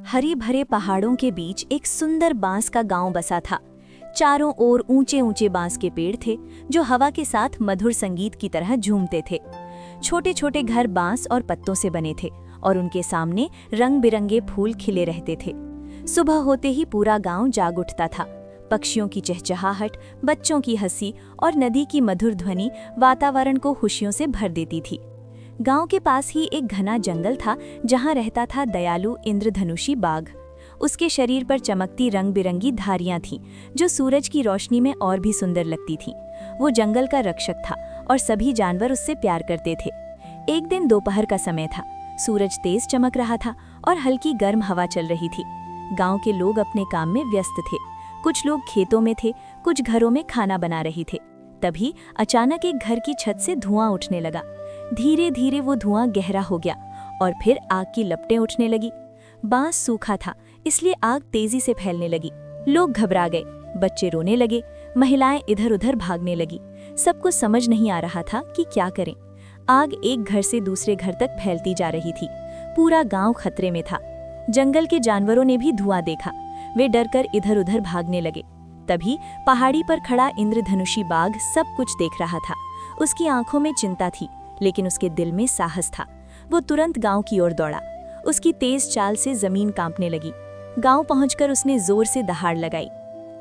हरे भरे पहाड़ों के बीच एक सुंदर बांस का गांव बसा था। चारों ओर ऊंचे ऊंचे बांस के पेड़ थे जो हवा के साथ मधुर संगीत की तरह झूमते थे। छोटे छोटे घर बांस और पत्तों से बने थे और उनके सामने रंग बिरंगे फूल खिले रहते थे। सुबह होते ही पूरा गांव जाग उठता था। पक्षियों की चहचहाहट, बच्चों की हंसी और नदी की मधुर ध्वनि वातावरण को खुशियों से भर देती थी। गांव के पास ही एक घना जंगल था जहां रहता था दयालु इंद्रधनुषी बाघ। उसके शरीर पर चमकती रंग बिरंगी धारियां थीं जो सूरज की रोशनी में और भी सुंदर लगती थीं। वो जंगल का रक्षक था और सभी जानवर उससे प्यार करते थे। एक दिन दोपहर का समय था। सूरज तेज चमक रहा था और हल्की गर्म हवा चल रही थी। गांव के लोग अपने काम में व्यस्त थे। कुछ लोग खेतों में थे, कुछ घरों में खाना बना रहे थे। तभी अचानक एक घर की छत से धुआं उठने लगा। धीरे धीरे वो धुआं गहरा हो गया और फिर आग की लपटें उठने लगी। बांस सूखा था, इसलिए आग तेजी से फैलने लगी। लोग घबरा गए, बच्चे रोने लगे, महिलाएं इधर उधर भागने लगी। सबको समझ नहीं आ रहा था कि क्या करें। आग एक घर से दूसरे घर तक फैलती जा रही थी। पूरा गांव खतरे में था। जंगल के जानवरों ने भी धुआं देखा। वे डरकर इधर उधर भागने लगे। तभी पहाड़ी पर खड़ा इंद्रधनुषी बाघ सब कुछ देख रहा था। उसकी आंखों में चिंता थी, लेकिन उसके दिल में साहस था। वो तुरंत गांव की ओर दौड़ा। उसकी तेज चाल से जमीन कांपने लगी। गांव पहुंचकर उसने जोर से दहाड़ लगाई।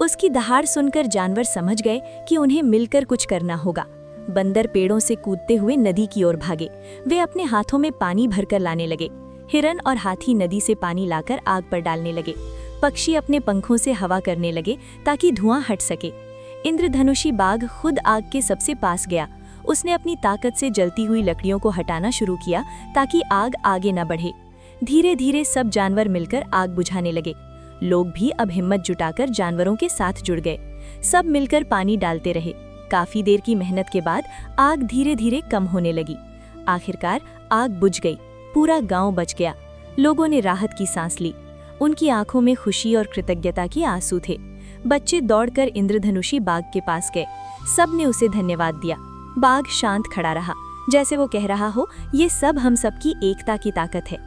उसकी दहाड़ सुनकर जानवर समझ गए कि उन्हें मिलकर कुछ करना होगा। बंदर पेड़ों से कूदते हुए नदी की ओर भागे। वे अपने हाथों में पानी भरकर लाने लगे। हिरन और हाथी नदी से पानी लाकर आग पर डालने लगे। पक्षी अपने पंखों से हवा करने लगे ताकि धुआं हट सके। इंद्रधनुषी बाघ खुद आग के सबसे पास गया। उसने अपनी ताकत से जलती हुई लकड़ियों को हटाना शुरू किया ताकि आग आगे न बढ़े। धीरे धीरे सब जानवर मिलकर आग बुझाने लगे। लोग भी अब हिम्मत जुटाकर जानवरों के साथ जुड़ गए। सब मिलकर पानी डालते रहे। काफी देर की मेहनत के बाद आग धीरे धीरे कम होने लगी। आखिरकार आग बुझ गई। पूरा गांव बच गया। लोगों ने राहत की सांस ली। उनकी आंखों में खुशी और कृतज्ञता के आंसू थे। बच्चे दौड़कर इंद्रधनुषी बाघ के पास गए। सब ने उसे धन्यवाद दिया। बाघ शांत खड़ा रहा, जैसे वो कह रहा हो, ये सब हम सबकी एकता की ताकत है।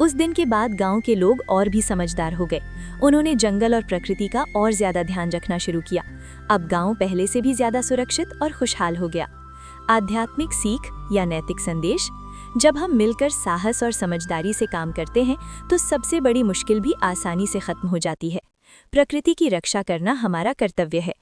उस दिन के बाद गांव के लोग और भी समझदार हो गए। उन्होंने जंगल और प्रकृति का और ज्यादा ध्यान रखना शुरू किया। अब गांव पहले से भी ज्यादा सुरक्षित और खुशहाल हो गया। आध्यात्मिक सीख या नैतिक संदेश: जब हम मिलकर साहस और समझदारी से काम करते हैं तो सबसे बड़ी मुश्किल भी आसानी से खत्म हो जाती है। प्रकृति की रक्षा करना हमारा कर्तव्य है।